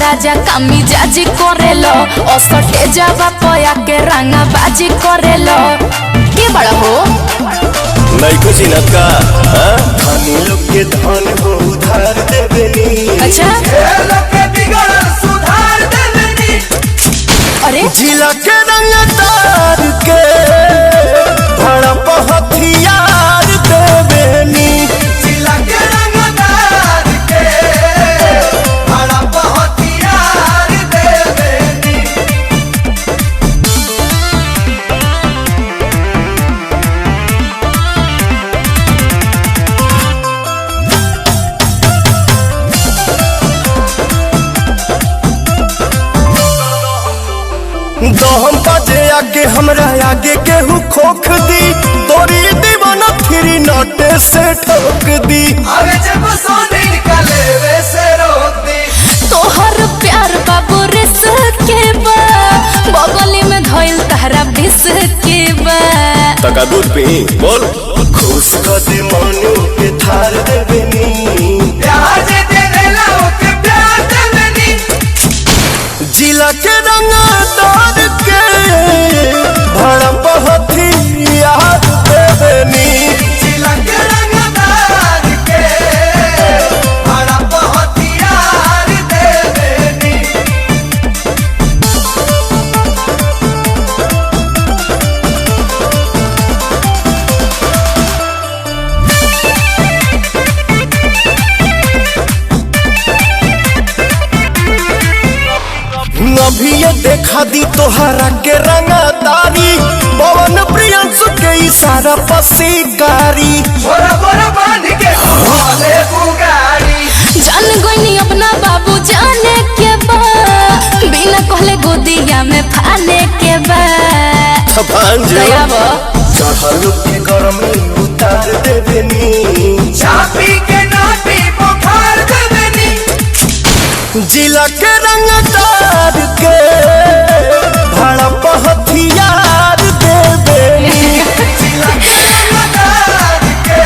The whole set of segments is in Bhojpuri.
राजा कामी जाजी करेलो असटे जावा पया के रंगा बाजी करेलो के बड़ा हो नहीं कुछ इनत का धनी लोग के धन हो उधार देवेनी। अच्छा लोग के बिगड़ सुधार देवेनी। अरे जिला के रंगदार के भड़प हथियार देवेनी। जिला के रंगदार के भड़प हथियार देवेनी। दहम बाजे आगे हमरा आगे केहू खोख दी तोरी दीवाना फिरी नोटे से ठोक दी। अबे जब सोने निकले वैसे रोक दी। तोहर प्यार बाबू रिस के बा बगली में धइल तहरा बिस के बा तका दूध पी बोल खुश कर दे मनु के थार देवेनी। प्यार जे दे देला ओके प्यार देवेनी। जिला के रंगदार के भड़प हथियार देवेनी। जिला के रंगदार के भड़प हथियार देवेनी। अभी ये देखा दी तोहरा के रंगदारी पवन प्रियंसु के इशारा पसीकारी। बोरा बोरा बांध के भोले बुगारी। जान गोइनी अपना बाबू जाने के बा बिना कहले गोदिया में फाने के बा दया बा चढ़ल के गरमी उतार देवेनी। चापी के नाटी बुखार देवेनी। जिला के रंगदार के भड़प हथियार देवेनी। जिला के रंगदार के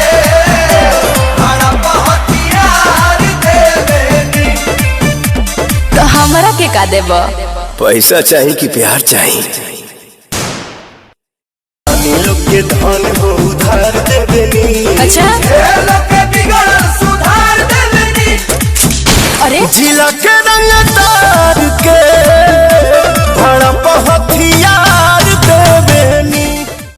भड़प हथियार देवेनी। तो हमरा के का देबा पैसा चाहिए कि प्यार चाहिए। धनी लोग के धन हो उधार देवेनी। अच्छा लोग के बिगड़ सुधार देवेनी। अरे जिला के रंगदार के